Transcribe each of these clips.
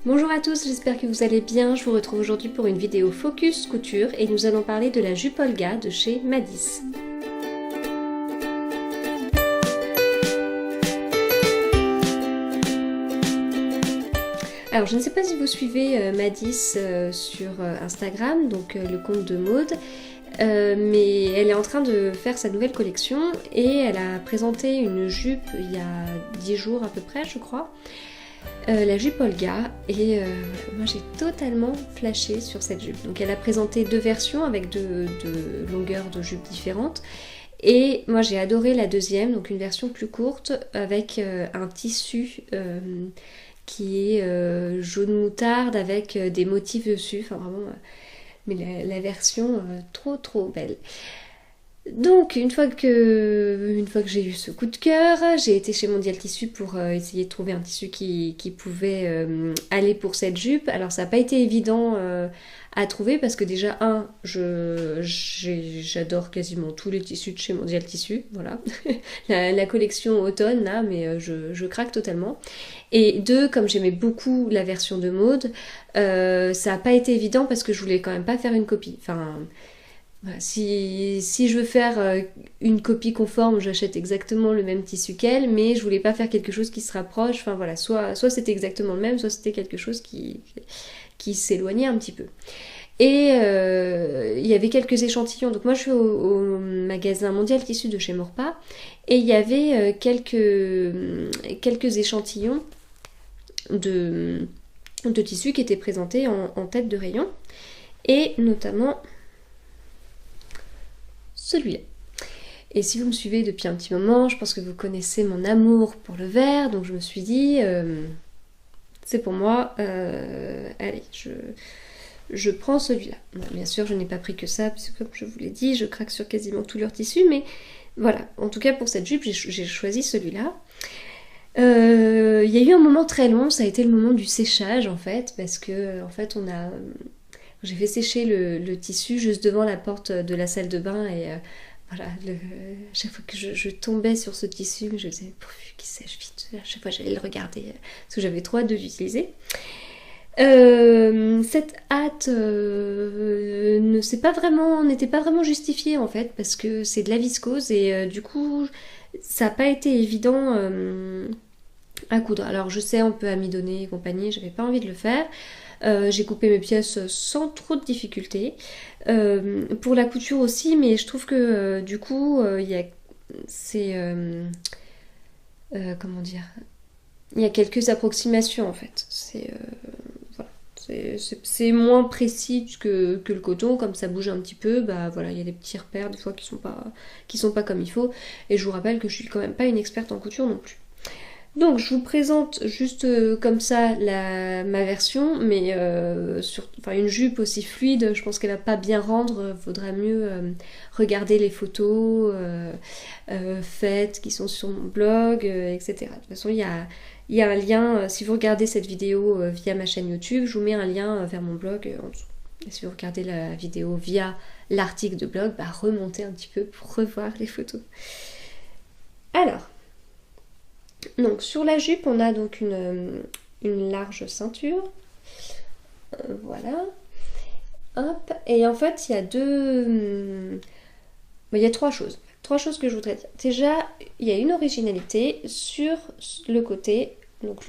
Bonjour à tous, j'espère que vous allez bien. Je vous retrouve aujourd'hui pour une vidéo focus couture et nous allons parler de la jupe Olga de chez Madis. Alors je ne sais pas si vous suivez Madis sur Instagram, donc le compte de Maude, mais elle est en train de faire sa nouvelle collection et elle a présenté une jupe il y a 10 jours à peu près je crois. La jupe Olga et moi j'ai totalement flashé sur cette jupe. Donc elle a présenté deux versions avec deux longueurs de jupe différentes et moi j'ai adoré la deuxième, donc une version plus courte avec un tissu qui est jaune moutarde avec des motifs dessus, enfin vraiment mais la version trop belle. Donc une fois que j'ai eu ce coup de cœur, j'ai été chez Mondial Tissu pour essayer de trouver un tissu qui pouvait aller pour cette jupe. Alors ça n'a pas été évident à trouver parce que déjà j'adore quasiment tous les tissus de chez Mondial Tissu, voilà. la collection automne là, mais je craque totalement. Et deux, comme j'aimais beaucoup la version de Maude, ça n'a pas été évident parce que je voulais quand même pas faire une copie. Enfin, voilà, si je veux faire une copie conforme, j'achète exactement le même tissu qu'elle, mais je voulais pas faire quelque chose qui se rapproche. Enfin voilà, soit c'était exactement le même, soit c'était quelque chose qui s'éloignait un petit peu. Et il y avait quelques échantillons. Donc moi je suis au magasin Mondial Tissu de chez Maurepas et il y avait quelques échantillons de tissus qui étaient présentés en tête de rayon et notamment celui-là. Et si vous me suivez depuis un petit moment, je pense que vous connaissez mon amour pour le vert, donc je me suis dit, c'est pour moi, allez, je prends celui-là. Bon, bien sûr, je n'ai pas pris que ça, puisque comme je vous l'ai dit, je craque sur quasiment tous leurs tissus, mais voilà, en tout cas pour cette jupe, j'ai choisi celui-là. Il y a eu un moment très long, ça a été le moment du séchage en fait, parce que en fait j'ai fait sécher le tissu juste devant la porte de la salle de bain et voilà, chaque fois que je tombais sur ce tissu, je disais pourvu qu'il sèche vite. À chaque fois j'allais le regarder parce que j'avais trop hâte de l'utiliser. Cette hâte n'était pas vraiment justifiée en fait parce que c'est de la viscose et du coup ça n'a pas été évident à coudre. Alors je sais on peut amidonner et compagnie, j'avais pas envie de le faire. J'ai coupé mes pièces sans trop de difficultés. Pour la couture aussi, mais je trouve que du coup, comment dire, il y a quelques approximations en fait. Voilà, c'est moins précis que le coton, comme ça bouge un petit peu. Bah voilà, il y a des petits repères des fois qui sont pas comme il faut. Et je vous rappelle que je suis quand même pas une experte en couture non plus. Donc je vous présente juste comme ça ma version, mais une jupe aussi fluide, je pense qu'elle va pas bien rendre, faudra mieux regarder les photos faites qui sont sur mon blog, etc. De toute façon il y a un lien, si vous regardez cette vidéo via ma chaîne YouTube, je vous mets un lien vers mon blog en dessous. Et si vous regardez la vidéo via l'article de blog, bah remontez un petit peu pour revoir les photos. Alors, donc sur la jupe, on a donc une large ceinture. Voilà. Hop. Et en fait, il y a il y a trois choses. Trois choses que je voudrais dire. Déjà, il y a une originalité sur le côté, donc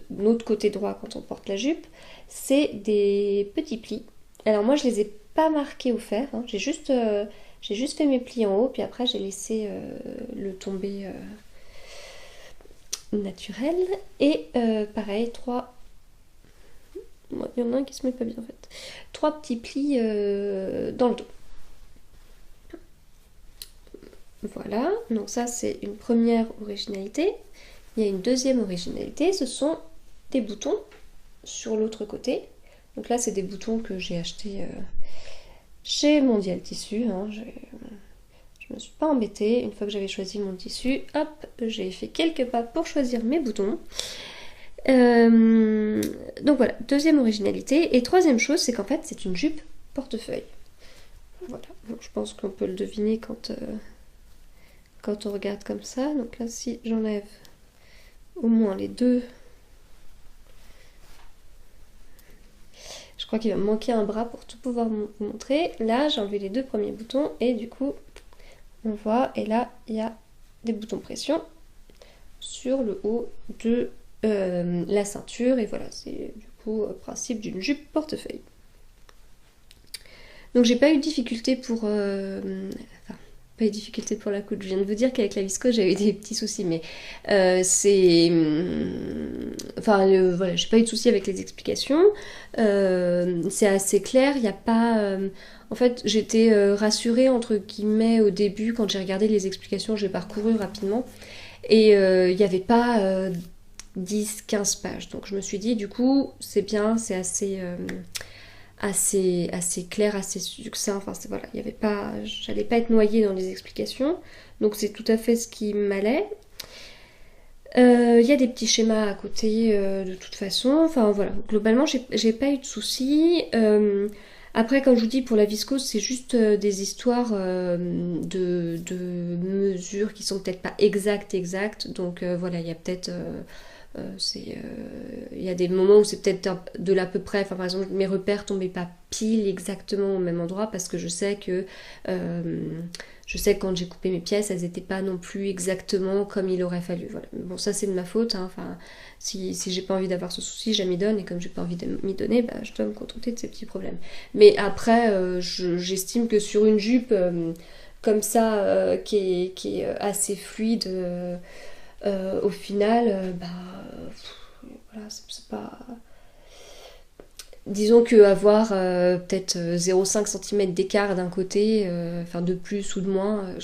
notre côté droit quand on porte la jupe, c'est des petits plis. Alors moi, je les ai pas marqués au fer. Hein. J'ai juste fait mes plis en haut, puis après j'ai laissé le tomber naturel. Et pareil, il y en a un qui se met pas bien en fait. 3 petits plis dans le dos. Voilà, donc ça c'est une première originalité. Il y a une deuxième originalité, ce sont des boutons sur l'autre côté. Donc là c'est des boutons que j'ai achetés chez Mondial Tissu. Hein. Je me suis pas embêtée. Une fois que j'avais choisi mon tissu, hop, j'ai fait quelques pas pour choisir mes boutons. Donc voilà, deuxième originalité. Et troisième chose, c'est qu'en fait c'est une jupe portefeuille. Voilà, donc je pense qu'on peut le deviner quand on regarde comme ça. Donc là, si j'enlève au moins les deux crois qu'il va me manquer un bras pour tout pouvoir vous montrer. Là, j'ai enlevé les 2 premiers boutons et du coup, on voit, et là, il y a des boutons pression sur le haut de la ceinture. Et voilà, c'est du coup le principe d'une jupe portefeuille. Donc j'ai pas eu de difficulté pour... enfin, pas eu de difficulté pour la coude. Je viens de vous dire qu'avec la viscose, j'avais eu des petits soucis, mais c'est... Enfin, voilà, j'ai pas eu de soucis avec les explications. C'est assez clair, il n'y a pas... En fait, j'étais rassurée, entre guillemets, au début, quand j'ai regardé les explications, j'ai parcouru rapidement. Et il n'y avait pas 10-15 pages. Donc je me suis dit, du coup, c'est bien, c'est assez clair, assez succinct. Enfin, voilà, il y avait pas, j'allais pas être noyée dans les explications. Donc c'est tout à fait ce qui m'allait. Il y a des petits schémas à côté de toute façon. Enfin voilà, globalement, j'ai pas eu de soucis. Après, comme je vous dis, pour la viscose, c'est juste des histoires de mesures qui sont peut-être pas exactes. Donc voilà, il y a peut-être... il y a des moments où c'est peut-être de l'à peu près. Enfin, par exemple, mes repères tombaient pas pile exactement au même endroit parce que je sais que quand j'ai coupé mes pièces, elles n'étaient pas non plus exactement comme il aurait fallu. Voilà. Bon, ça c'est de ma faute. Hein. Enfin, si j'ai pas envie d'avoir ce souci, je m'y donne, et comme j'ai pas envie de m'y donner, bah, je dois me contenter de ces petits problèmes. Mais après, j'estime que sur une jupe comme ça, qui est assez fluide. Au final, voilà, c'est pas... Disons qu'avoir peut-être 0,5 cm d'écart d'un côté, enfin de plus ou de moins,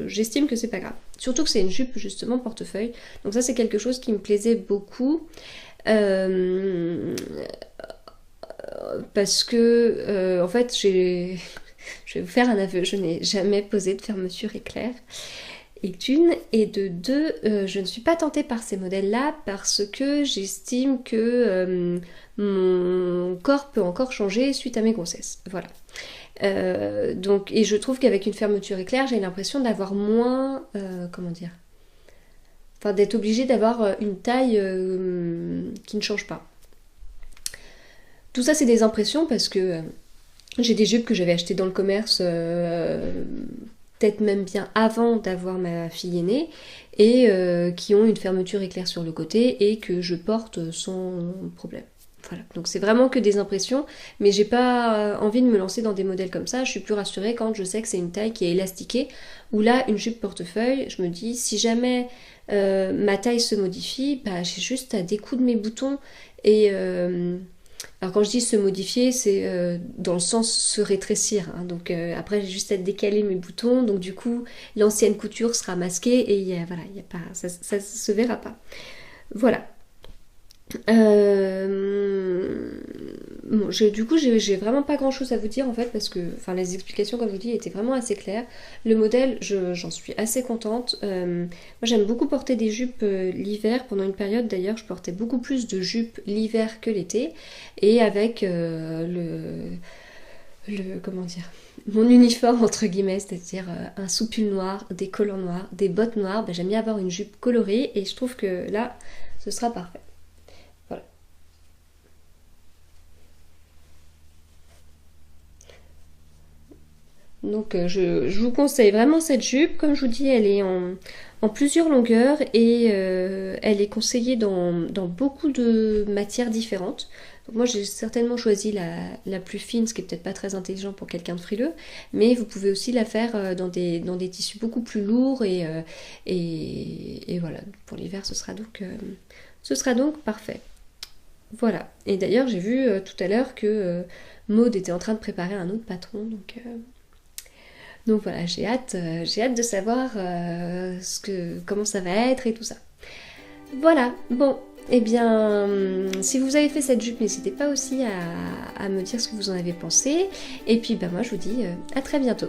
j'estime que c'est pas grave. Surtout que c'est une jupe justement portefeuille. Donc ça c'est quelque chose qui me plaisait beaucoup. Parce que en fait je vais vous faire un aveu, je n'ai jamais posé de fermeture éclair. Et d'une, et de deux, je ne suis pas tentée par ces modèles-là parce que j'estime que mon corps peut encore changer suite à mes grossesses. Voilà. Donc, et je trouve qu'avec une fermeture éclair, j'ai l'impression d'avoir moins... comment dire, enfin, d'être obligée d'avoir une taille qui ne change pas. Tout ça, c'est des impressions parce que j'ai des jupes que j'avais achetées dans le commerce... peut-être même bien avant d'avoir ma fille aînée, et qui ont une fermeture éclair sur le côté et que je porte sans problème. Voilà, donc c'est vraiment que des impressions, mais j'ai pas envie de me lancer dans des modèles comme ça. Je suis plus rassurée quand je sais que c'est une taille qui est élastiquée, ou là, une jupe portefeuille, je me dis, si jamais ma taille se modifie, bah, j'ai juste à découdre mes boutons et... alors quand je dis se modifier, c'est dans le sens se rétrécir. Hein. Donc après, j'ai juste à décaler mes boutons. Donc du coup, l'ancienne couture sera masquée et voilà, y a pas, ça se verra pas. Voilà. Bon, du coup, j'ai vraiment pas grand chose à vous dire en fait parce que enfin, les explications, comme je vous dis, étaient vraiment assez claires. Le modèle, j'en suis assez contente. Moi, j'aime beaucoup porter des jupes l'hiver. Pendant une période d'ailleurs, je portais beaucoup plus de jupes l'hiver que l'été. Et avec comment dire, mon uniforme entre guillemets, c'est-à-dire un soupil noir, des collants noirs, des bottes noires, j'aime bien avoir une jupe colorée et je trouve que là, ce sera parfait. Voilà. Donc je vous conseille vraiment cette jupe. Comme je vous dis, elle est en plusieurs longueurs et elle est conseillée dans beaucoup de matières différentes. Donc moi j'ai certainement choisi la plus fine, ce qui est peut-être pas très intelligent pour quelqu'un de frileux, mais vous pouvez aussi la faire dans des tissus beaucoup plus lourds et voilà, pour l'hiver ce sera donc parfait. Voilà, et d'ailleurs j'ai vu tout à l'heure que Maud était en train de préparer un autre patron, donc voilà, j'ai hâte de savoir comment ça va être et tout ça. Voilà, bon, eh bien, si vous avez fait cette jupe, n'hésitez pas aussi à me dire ce que vous en avez pensé. Et puis, moi, je vous dis à très bientôt.